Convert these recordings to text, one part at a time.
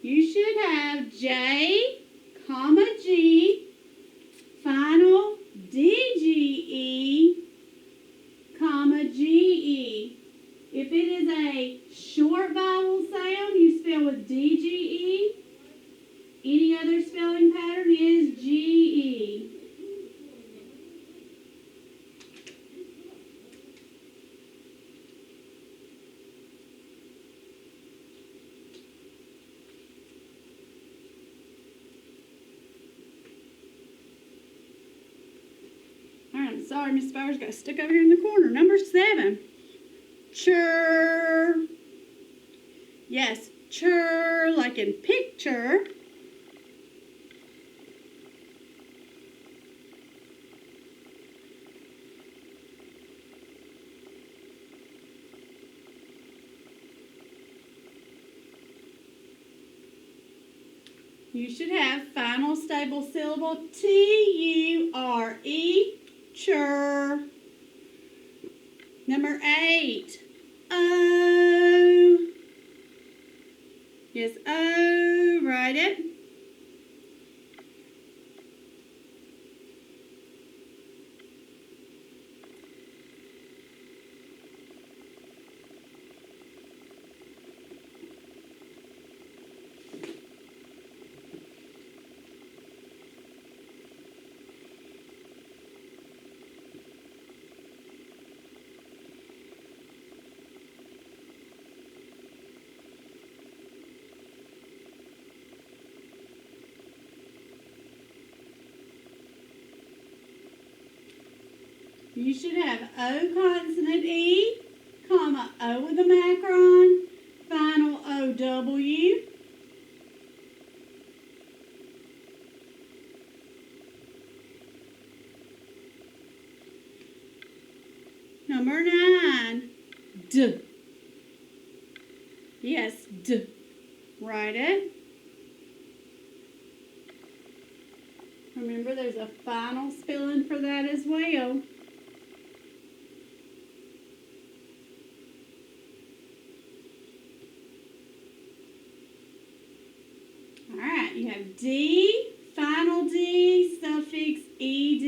You should have J, comma G, final DGE, comma GE. If it is a short vowel sound, you spell with DGE. Any other spelling pattern is GE. I'm sorry, Miss Bowers got stuck over here in the corner. Number 7. Chur. Yes, chur, like in picture. You should have final stable syllable T-U-R-E, chur. Number 8, O. Yes, O, write it. You should have O consonant E, comma, O with a macron, final O-W. Number 9, D. Yes, D. Write it. Remember, there's a final spelling for that as well. Alright, you have D, final D, suffix ED.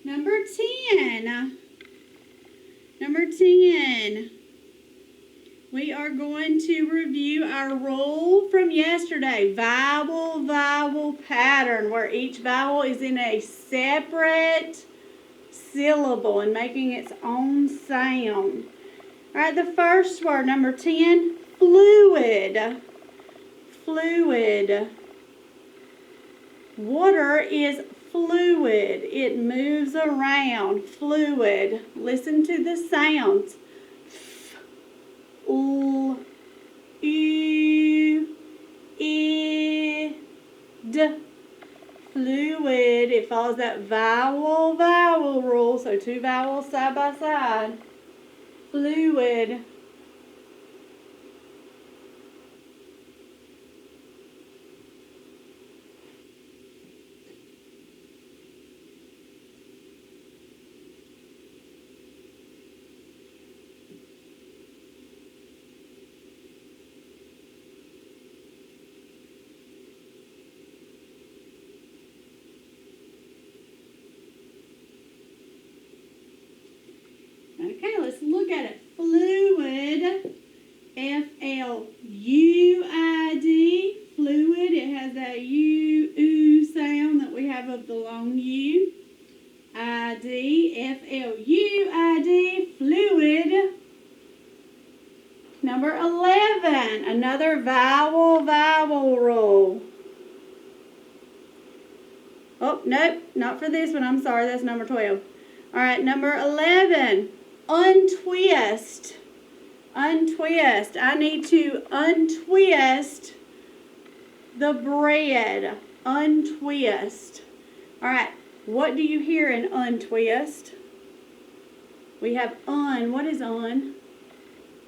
Number 10. Number 10. We are going to review our rule from yesterday. Vowel, vowel pattern, where each vowel is in a separate syllable and making its own sound. Alright, the first word, number 10, fluid. Fluid. Water is fluid. It moves around. Fluid. Listen to the sounds. F, L, U, I, D. Fluid. It follows that vowel rule. So 2 vowels side by side. Fluid. Okay, let's look at it. Fluid, F-L-U-I-D, fluid. It has that U sound that we have of the long U. I-D, F-L-U-I-D, fluid. Number 11, another vowel rule. Oh, nope, not for this one. I'm sorry, that's number 12. All right, number 11. Untwist. Untwist. I need to untwist the bread. Untwist. All right. What do you hear in untwist? We have un. What is un?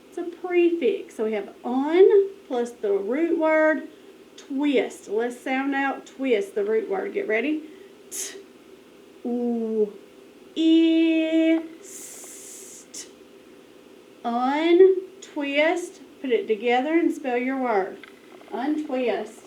It's a prefix. So we have un plus the root word twist. Let's sound out twist, the root word. Get ready. T, oo, I, st. Untwist Put it together and spell your word. Untwist.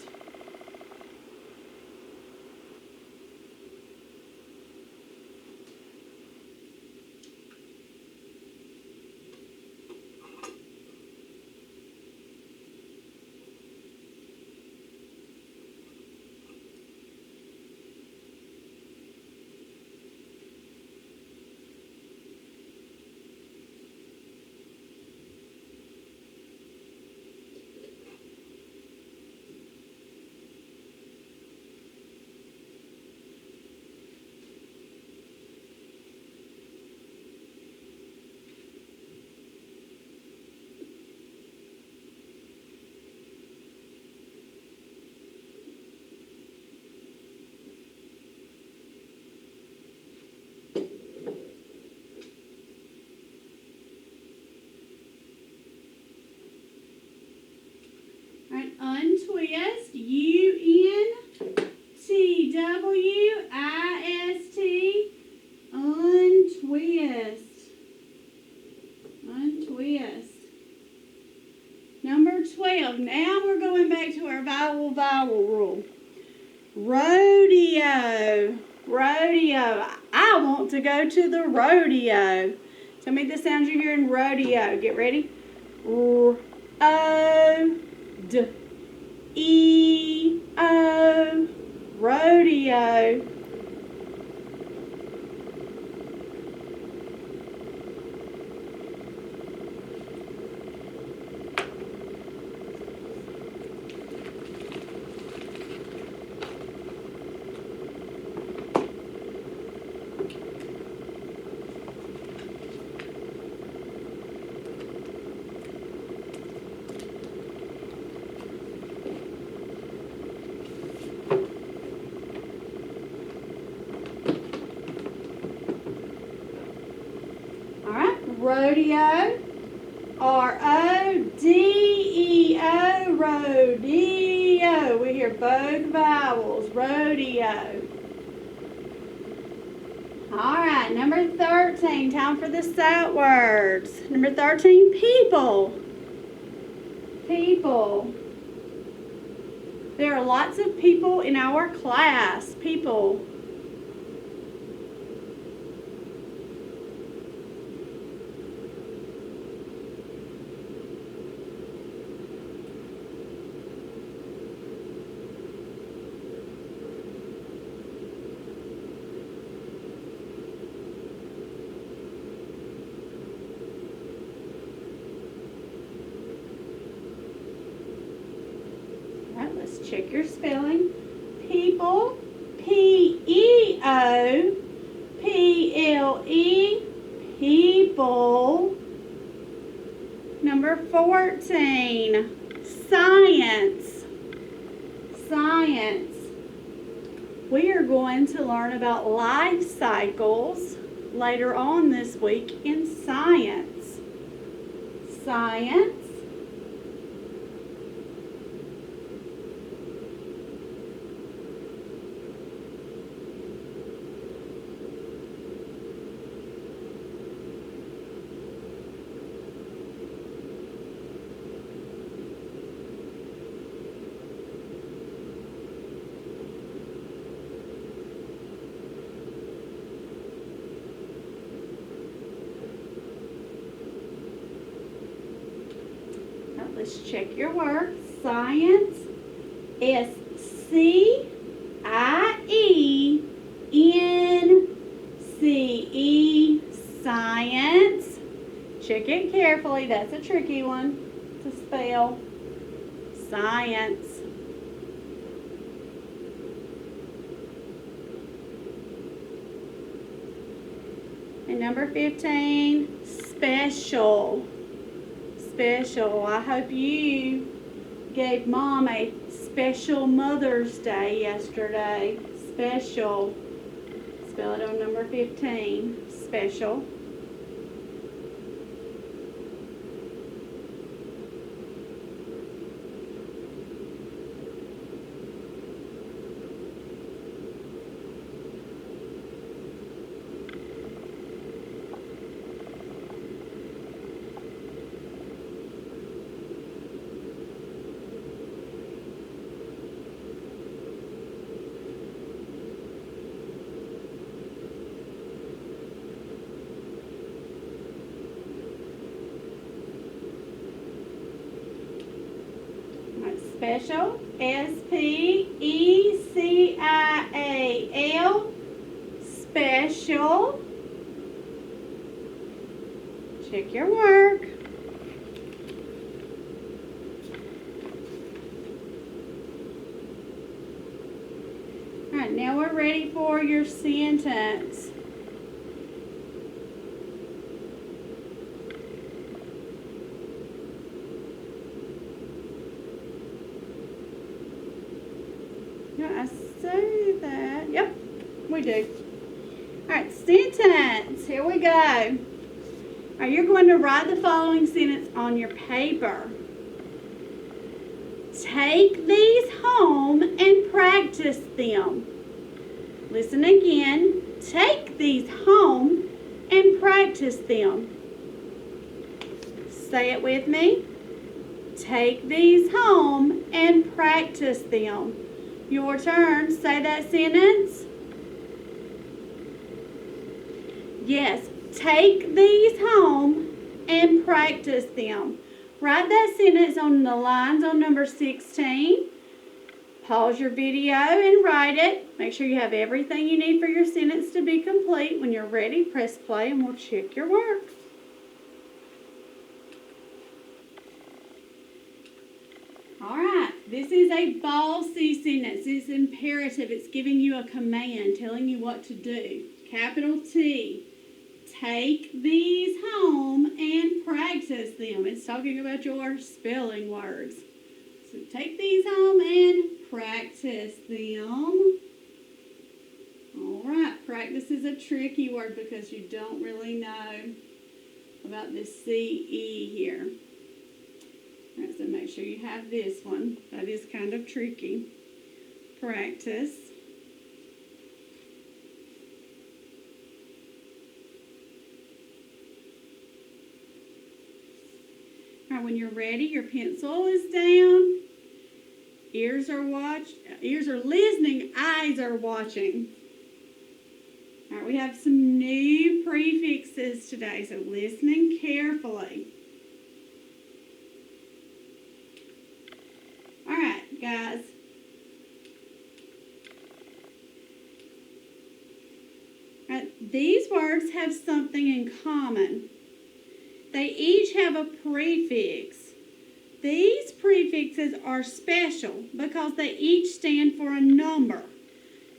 Alright, untwist. U-N-T-W-I-S-T. Untwist. Untwist. Number 12. Now we're going back to our vowel rule. Rodeo. Rodeo. I want to go to the rodeo. Tell me the sounds you hear in rodeo. Get ready. R-O-D-E-O. Rodeo. Rodeo, R-O-D-E-O, rodeo. We hear both vowels, rodeo. All right, number 13, time for the sight words. Number 13, people. People. There are lots of people in our class, people. Check your spelling. People, P-E-O, P-L-E, people. Number 14, science. Science. We are going to learn about life cycles later on this week in science. Science. Let's check your work. Science. S-C-I-E-N-C-E. Science. Check it carefully. That's a tricky one to spell. Science. And number 15, special. Special. I hope you gave Mom a special Mother's Day yesterday. Special. Spell it on number 15. Special. Special, S-P-E-C-I-A-L, special. Check your work. All right, now we're ready for your sentence. I say that. Yep, we do. All right, sentence. Here we go. All right, you're going to write the following sentence on your paper. Take these home and practice them. Listen again. Take these home and practice them. Say it with me. Take these home and practice them. Your turn. Say that sentence. Yes. Take these home and practice them. Write that sentence on the lines on number 16. Pause your video and write it. Make sure you have everything you need for your sentence to be complete. When you're ready, press play and we'll check your work. All right, this is a bossy sentence. It's imperative. It's giving you a command, telling you what to do. Capital T. Take these home and practice them. It's talking about your spelling words. So take these home and practice them. All right, practice is a tricky word because you don't really know about this CE here. All right, so make sure you have this one. That is kind of tricky. Practice. All right, when you're ready, your pencil is down. Ears are listening, eyes are watching. All right, we have some new prefixes today, so listening carefully. All right, guys. All right, these words have something in common. They each have a prefix. These prefixes are special because they each stand for a number.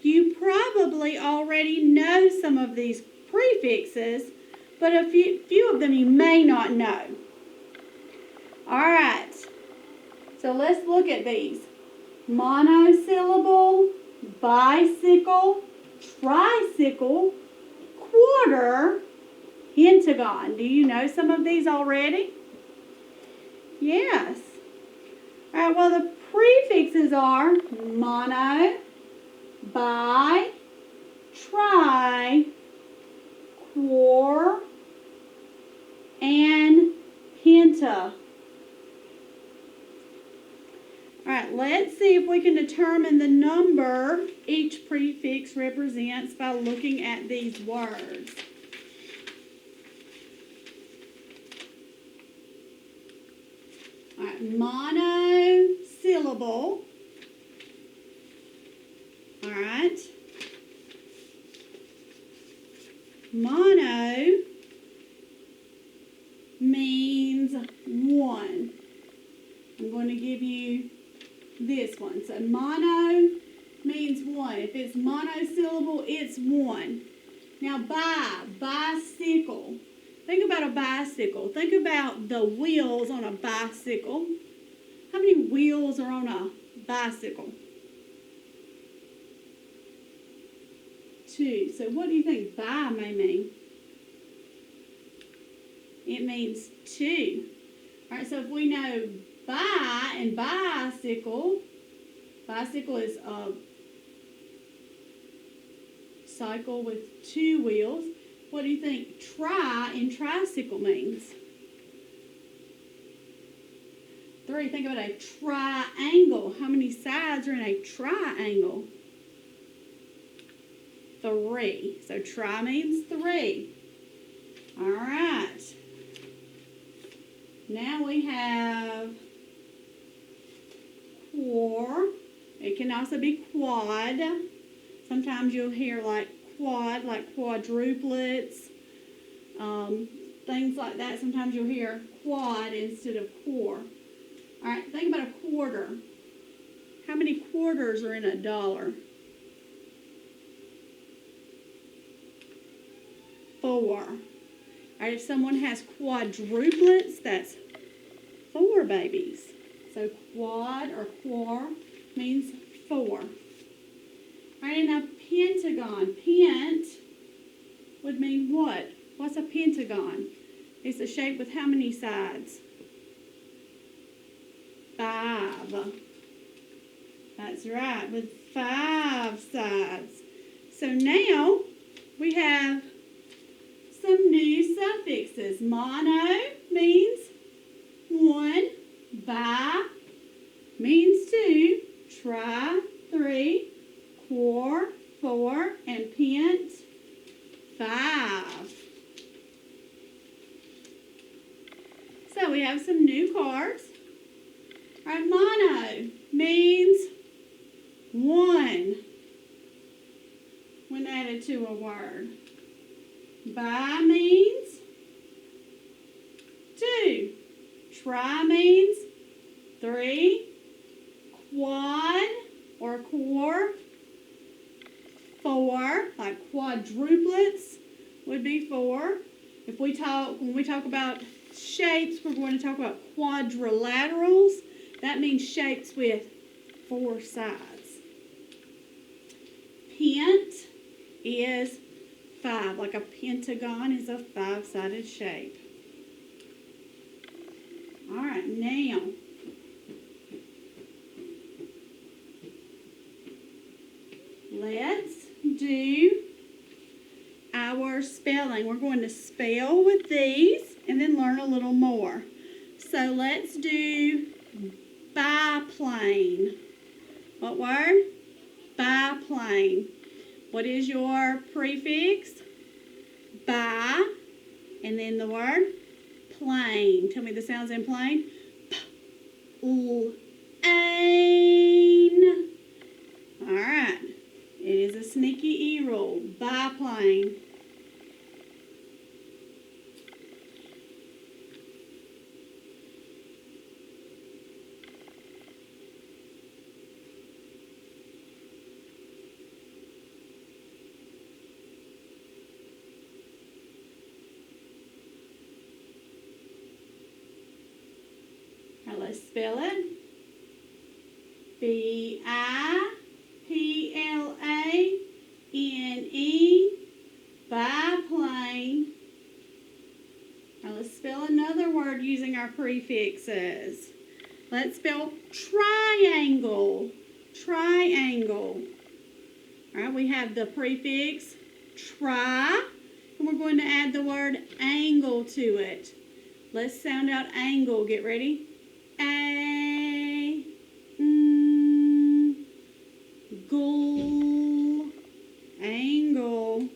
You probably already know some of these prefixes, but a few of them you may not know. All right, so let's look at these. Monosyllable, bicycle, tricycle, quarter, pentagon. Do you know some of these already? Yes. All right, well, the prefixes are mono, bi, tri, quar, and penta. All right, let's see if we can determine the number each prefix represents by looking at these words. All right, monosyllable. All right. Mono means one. I'm going to give you this one. So mono means one. If it's monosyllable, it's one. Now bicycle. Think about a bicycle. Think about the wheels on a bicycle. How many wheels are on a bicycle? 2. So what do you think bi may mean? It means 2. All right, so if we know bi and bicycle is a cycle with 2 wheels. What do you think tri in tricycle means? 3. Think about a triangle. How many sides are in a triangle? 3. So tri means 3. All right. Now we have It can also be quad. Sometimes you'll hear like quad, like quadruplets, things like that. Sometimes you'll hear quad instead of quar. All right, think about a quarter. How many quarters are in a dollar? 4. All right, if someone has quadruplets, that's 4 babies. So quad or quar means 4. All right, and a pentagon. Pent would mean what? What's a pentagon? It's a shape with how many sides? 5. That's right, with 5 sides. So now we have some new suffixes. Mono means 1. Bi means 2. Tri, 3. Quar, 4. And pent, 5. So we have some new cards. All right, mono means 1 when added to a word. Bi means 2. Tri means 3. Quad or quar, 4. Like quadruplets would be 4. When we talk about shapes, we're going to talk about quadrilaterals. That means shapes with 4 sides. Pent is 5, like a pentagon is a 5-sided shape. All right, now let's do our spelling. We're going to spell with these and then learn a little more. So let's do biplane. What word? Biplane. What is your prefix? Bi, and then the word plane. Tell me the sounds in plane. P-l-a-n. All right. It is a sneaky E rule. Biplane. Now let's spell it. B-I-P-L-A-N-E. Biplane. Now let's spell another word using our prefixes. Let's spell triangle. Triangle. All right, we have the prefix tri, and we're going to add the word angle to it. Let's sound out angle. Get ready. A, goal, angle.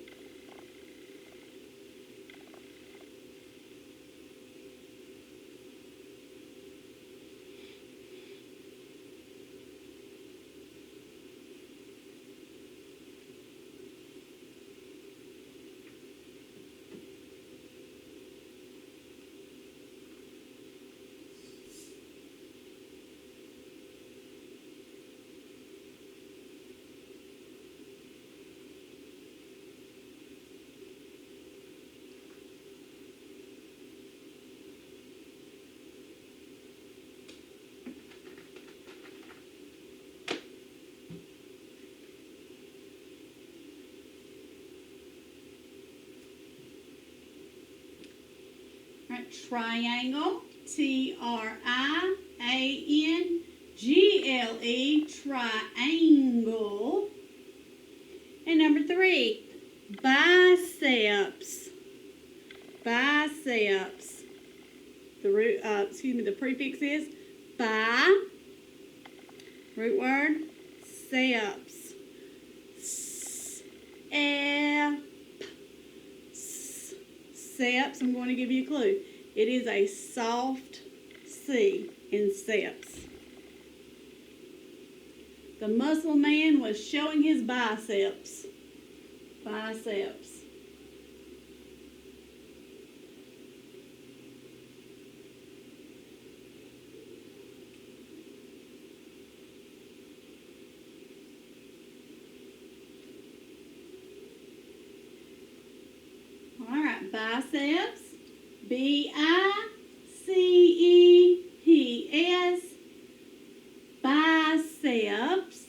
Triangle, T-R-I-A-N-G-L-E, triangle. And number 3, biceps. Biceps. The prefix is bi, root word, ceps. Ceps, I'm going to give you a clue. It is a soft C in ceps. The muscle man was showing his biceps. Biceps. All right, biceps. B-I-C-E-P-S. Biceps.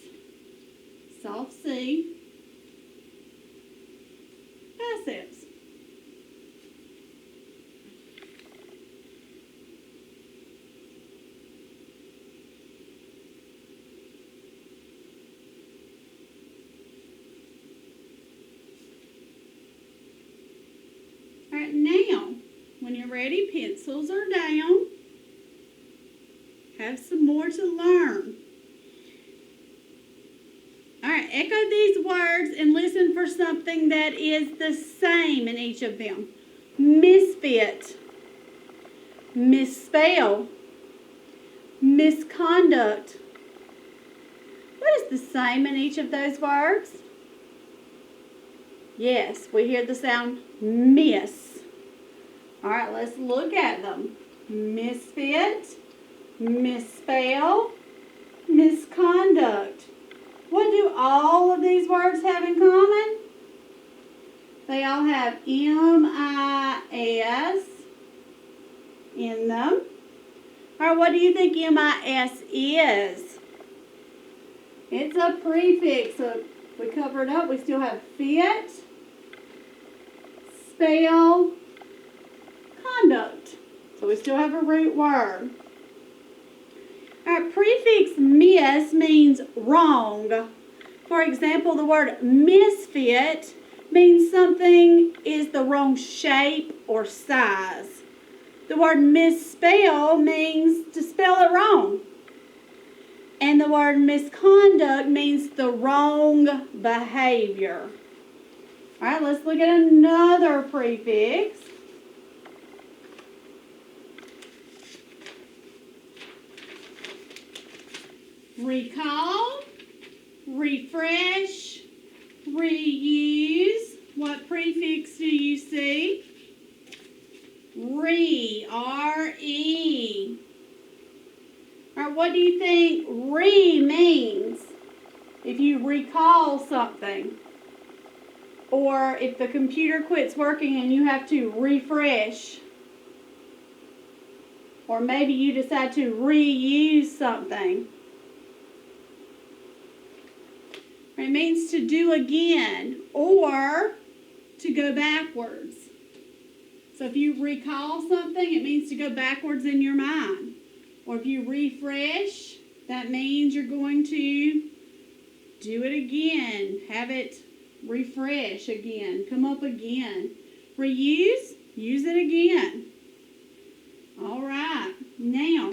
Soft C. Biceps. All right, now, when you're ready, pencils are down. Have some more to learn. All right, echo these words and listen for something that is the same in each of them. Misfit, misspell, misconduct. What is the same in each of those words? Yes, we hear the sound miss. All right, let's look at them. Misfit, misspell, misconduct. What do all of these words have in common? They all have M-I-S in them. All right, what do you think M-I-S is? It's a prefix. So we cover it up. We still have fit, spell, conduct. So we still have a root word. All right, prefix miss means wrong. For example, the word misfit means something is the wrong shape or size. The word misspell means to spell it wrong. And the word misconduct means the wrong behavior. All right, let's look at another prefix. Recall, refresh, reuse. What prefix do you see? Re, R-E. All right, what do you think re means if you recall something? Or if the computer quits working and you have to refresh. Or maybe you decide to reuse something. It means to do again or to go backwards. So if you recall something, it means to go backwards in your mind. Or if you refresh, that means you're going to do it again. Have it refresh again. Come up again. Reuse, use it again. All right. Now,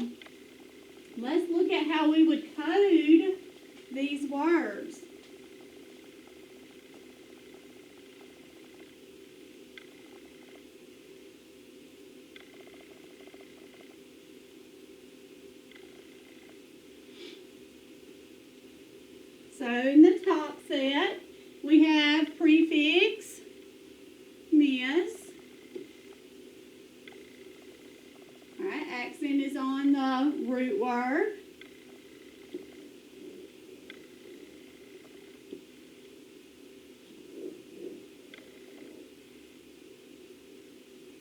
let's look at how we would code these words. So in the top set, we have prefix, miss. All right, accent is on the root word.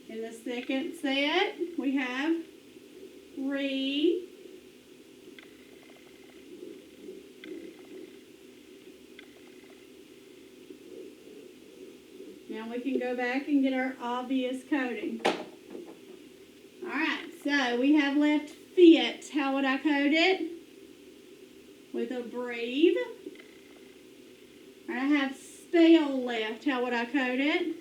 In the second set, we have re. Now we can go back and get our obvious coding. All right, so we have left fit. How would I code it? With a breathe. All right, I have spell left. How would I code it?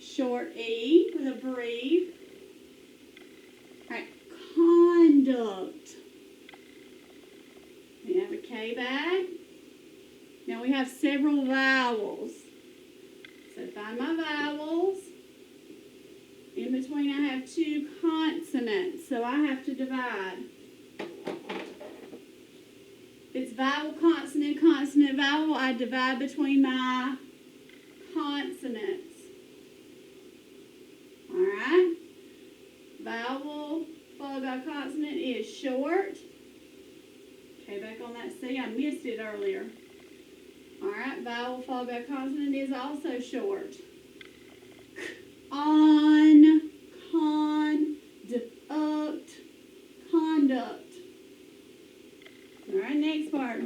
Short E with a breathe. All right, conduct. We have a K back. Now we have several vowels. So find my vowels. In between I have two consonants, so I have to divide. it's vowel, consonant, consonant, vowel, I divide between my consonants. All right? Vowel followed by consonant is short. Okay, back on that C, I missed it earlier. All right, vowel followed by consonant is also short. On, conduct, conduct. All right, next part.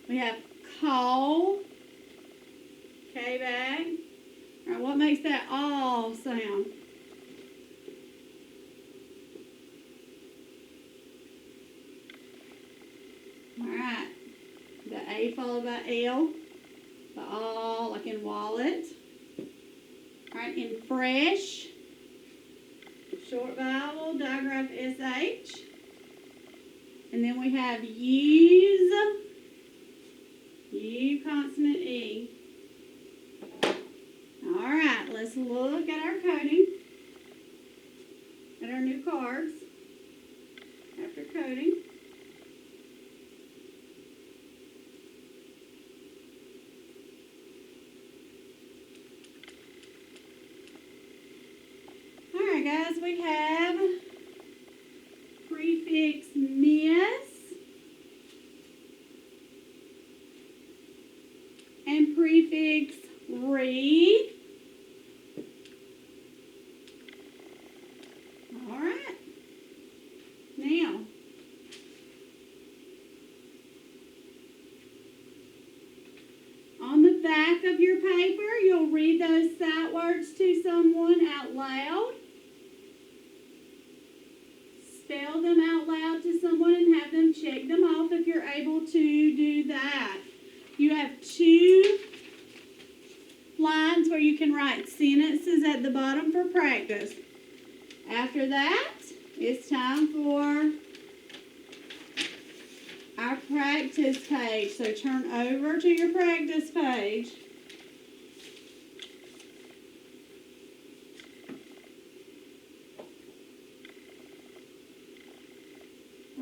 We have call. Okay, back. All right, what makes that all sound? All right. The A followed by L. The all, like in wallet. All right, in fresh. Short vowel, digraph SH. And then we have use. U consonant E. All right, let's look at our coding. At our new cards. After coding. All right, guys, we have prefix miss and prefix read. All right. Now, on the back of your paper, you'll read those sight words to someone out loud. Spell them out loud to someone and have them check them off if you're able to do that. You have 2 lines where you can write sentences at the bottom for practice. After that, it's time for our practice page. So turn over to your practice page.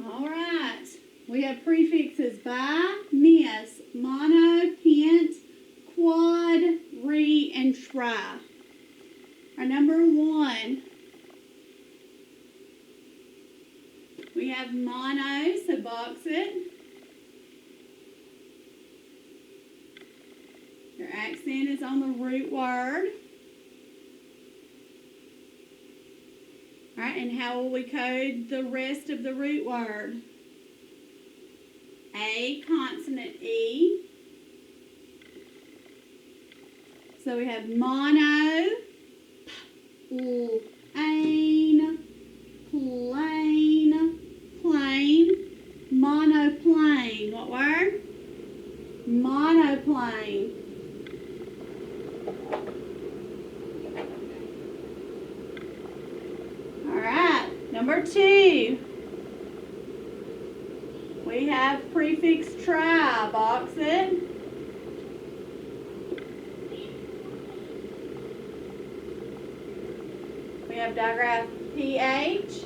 All right. We have prefixes by, miss, mono, pent, quad, re, and tri. Our number 1. We have mono, so box it. Your accent is on the root word. All right, and how will we code the rest of the root word? A, consonant E. So we have mono, plain, plain, plain, monoplane. What word? Monoplane. All right, number 2. We have prefix tri. Box it. We have digraph PH.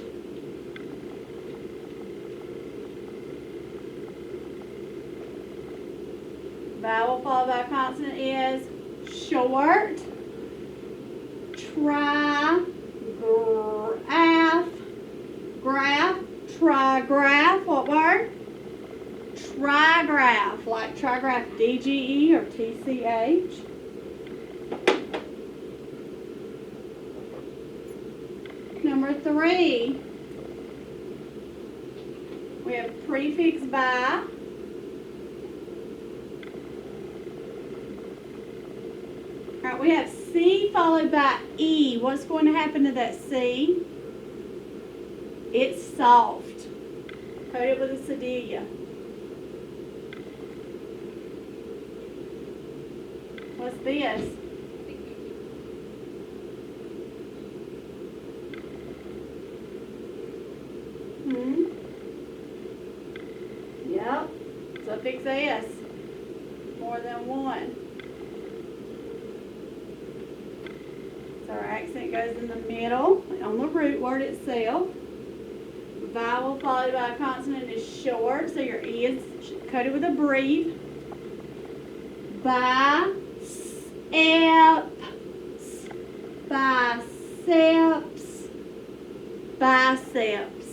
Vowel followed by consonant is short. Trigraph. Graph. Trigraph. What word? Trigraph. Like trigraph DGE or TCH. Number 3. We have prefix by. All right, we have C followed by E. What's going to happen to that C? It's soft. Code it with a cedilla. What's this? Yep. Suffix S. More than one. So our accent goes in the middle on the root word itself. Vowel followed by a consonant is short, so your E is coated with a brief. Biceps, biceps, biceps.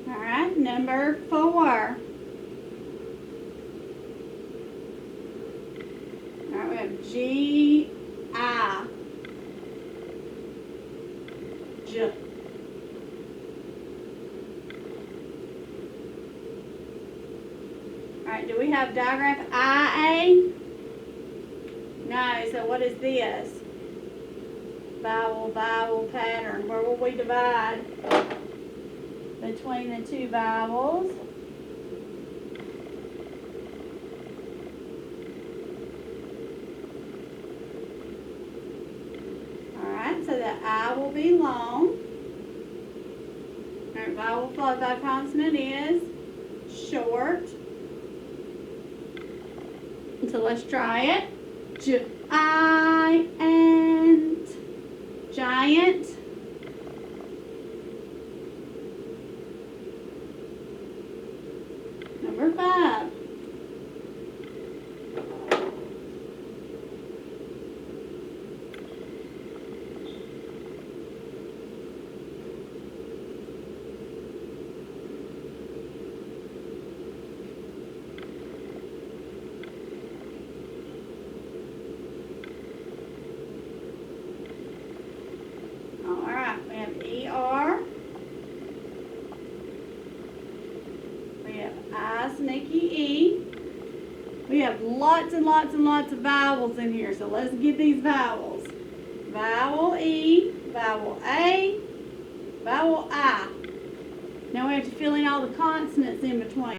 All right, number 4. All right, we have G-I. J. All right, do we have diagram IA? No, so what is this? Vowel pattern. Where will we divide between the two vowels? Alright, so the I will be long. Alright, vowel followed by consonant is short. So let's try it. Giant. Giant. Number 5. Alright, we have ER. We have I, sneaky E. We have lots and lots and lots of vowels in here, so let's get these vowels. Vowel E, vowel A, vowel I. Now we have to fill in all the consonants in between.